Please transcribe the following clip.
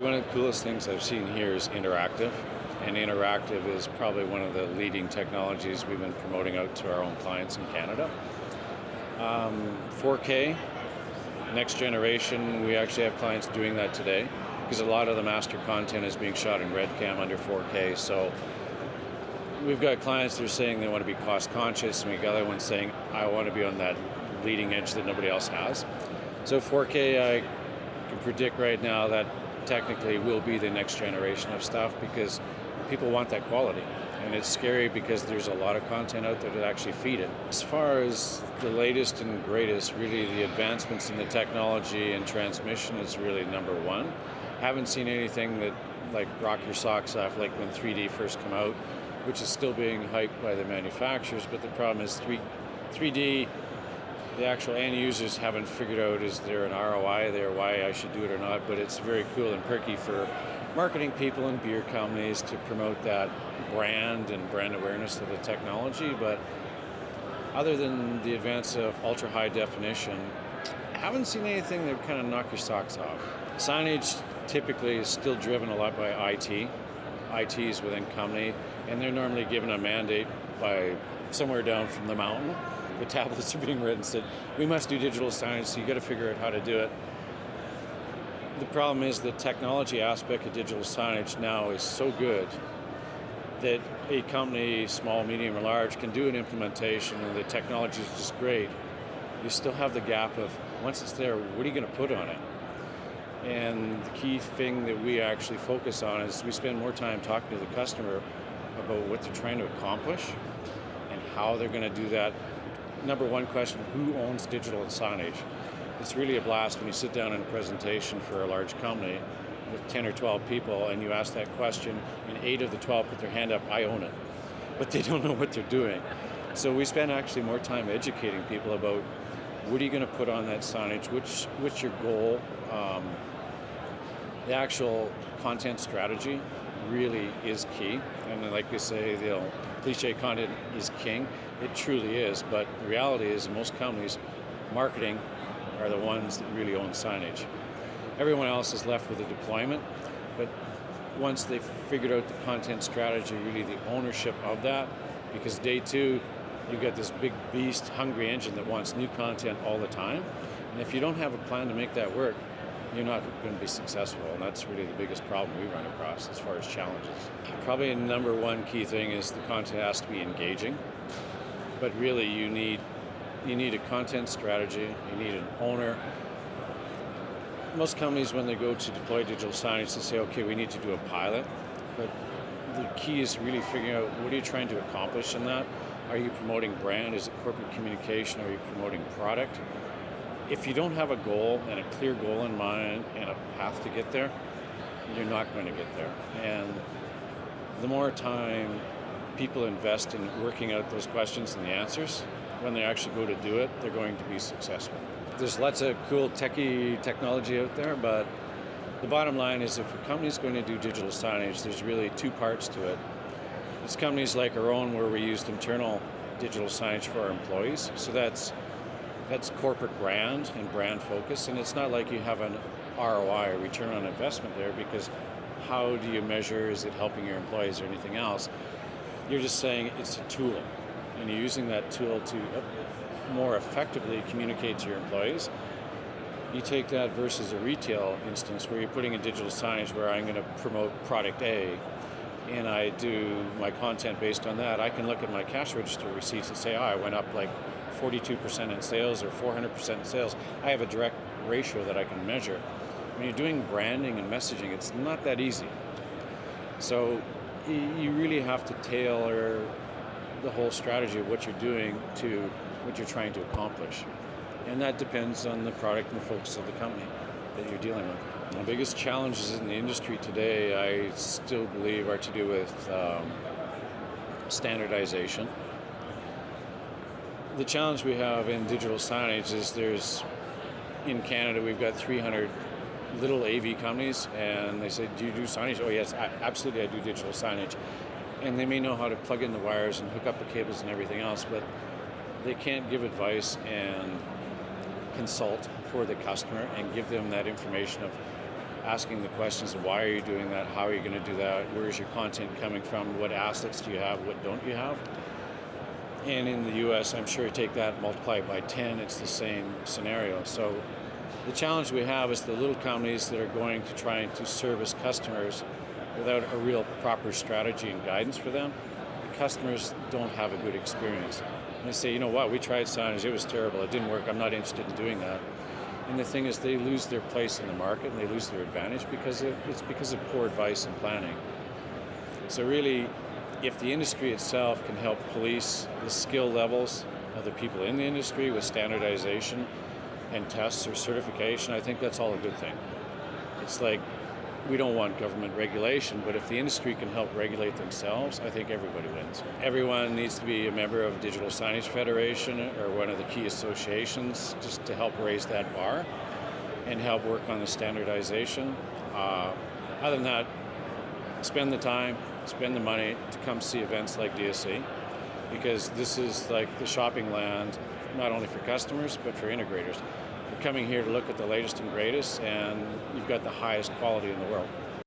One of the coolest things I've seen here is interactive, and interactive is probably one of the leading technologies we've been promoting out to our own clients in Canada. 4K, next generation, we actually have clients doing that today because a lot of the master content is being shot in RedCam under 4K. So we've got clients that are saying they want to be cost conscious, and we've got other ones saying, I want to be on that leading edge that nobody else has. So 4K, I can predict right now that technically will be the next generation of stuff because people want that quality. And it's scary because there's a lot of content out there that actually feed it. As far as the latest and greatest, really the advancements in the technology and transmission is really number one. Haven't seen anything that like rock your socks off like when 3D first came out, which is still being hyped by the manufacturers, but the problem is 3D, the actual end users haven't figured out is there an ROI there, why I should do it or not, but it's very cool and perky for marketing people and beer companies to promote that brand and brand awareness of the technology. But other than the advance of ultra high definition, I haven't seen anything that kind of knock your socks off. Signage typically is still driven a lot by IT. IT is within company, and they're normally given a mandate by somewhere down from the mountain. The tablets are being written and said, we must do digital signage, so you got to figure out how to do it. The problem is the technology aspect of digital signage now is so good that a company, small, medium, or large, can do an implementation and the technology is just great. You still have the gap of, once it's there, what are you going to put on it? And the key thing that we actually focus on is we spend more time talking to the customer about what they're trying to accomplish and how they're going to do that. Number one question, who owns digital signage? It's really a blast when you sit down in a presentation for a large company with 10 or 12 people and you ask that question and 8 of the 12 put their hand up, I own it. But they don't know what they're doing. So we spend actually more time educating people about what are you going to put on that signage, what's your goal. The actual content strategy really is key. And like they say, the cliche content is king. It truly is, but the reality is in most companies, marketing are the ones that really own signage. Everyone else is left with the deployment, but once they've figured out the content strategy, really the ownership of that, because day two, you've got this big beast, hungry engine that wants new content all the time, and if you don't have a plan to make that work, you're not going to be successful, and that's really the biggest problem we run across as far as challenges. Probably number one key thing is the content has to be engaging, but really you need a content strategy, you need an owner. Most companies, when they go to deploy digital signage, they say, okay, we need to do a pilot, but the key is really figuring out what are you trying to accomplish in that? Are you promoting brand? Is it corporate communication? Are you promoting product? If you don't have a goal and a clear goal in mind and a path to get there, you're not going to get there. And the more time people invest in working out those questions and the answers, when they actually go to do it, they're going to be successful. There's lots of cool techie technology out there, but the bottom line is if a company's going to do digital signage, there's really two parts to it. There's companies like our own where we used internal digital signage for our employees. So that's corporate brand and brand focus, and it's not like you have an ROI, or return on investment there, because how do you measure, is it helping your employees or anything else? You're just saying it's a tool, and you're using that tool to more effectively communicate to your employees. You take that versus a retail instance where you're putting a digital signage where I'm going to promote product A, and I do my content based on that. I can look at my cash register receipts and say, oh, I went up like 42% in sales or 400% in sales. I have a direct ratio that I can measure. When you're doing branding and messaging, it's not that easy. So you really have to tailor the whole strategy of what you're doing to what you're trying to accomplish. And that depends on the product and the focus of the company that you're dealing with. The biggest challenges in the industry today, I still believe, are to do with standardization. The challenge we have in digital signage is in Canada, we've got 300 little AV companies, and they say, do you do signage? Oh yes, absolutely, I do digital signage. And they may know how to plug in the wires and hook up the cables and everything else, but they can't give advice and consult for the customer and give them that information of asking the questions of why are you doing that, how are you going to do that, where is your content coming from, what assets do you have, what don't you have. And in the US, I'm sure you take that, multiply it by 10, it's the same scenario. So the challenge we have is the little companies that are going to try to service customers without a real proper strategy and guidance for them. The customers don't have a good experience. And they say, you know what, we tried signage, it was terrible, it didn't work, I'm not interested in doing that. And the thing is, they lose their place in the market and they lose their advantage because it's because of poor advice and planning. So really, if the industry itself can help police the skill levels of the people in the industry with standardization and tests or certification, I think that's all a good thing. It's like, we don't want government regulation, but if the industry can help regulate themselves, I think everybody wins. Everyone needs to be a member of Digital Signage Federation or one of the key associations just to help raise that bar and help work on the standardization. Other than that, spend the time, spend the money to come see events like DSE, because this is like the shopping land, not only for customers, but for integrators. You're coming here to look at the latest and greatest, and you've got the highest quality in the world.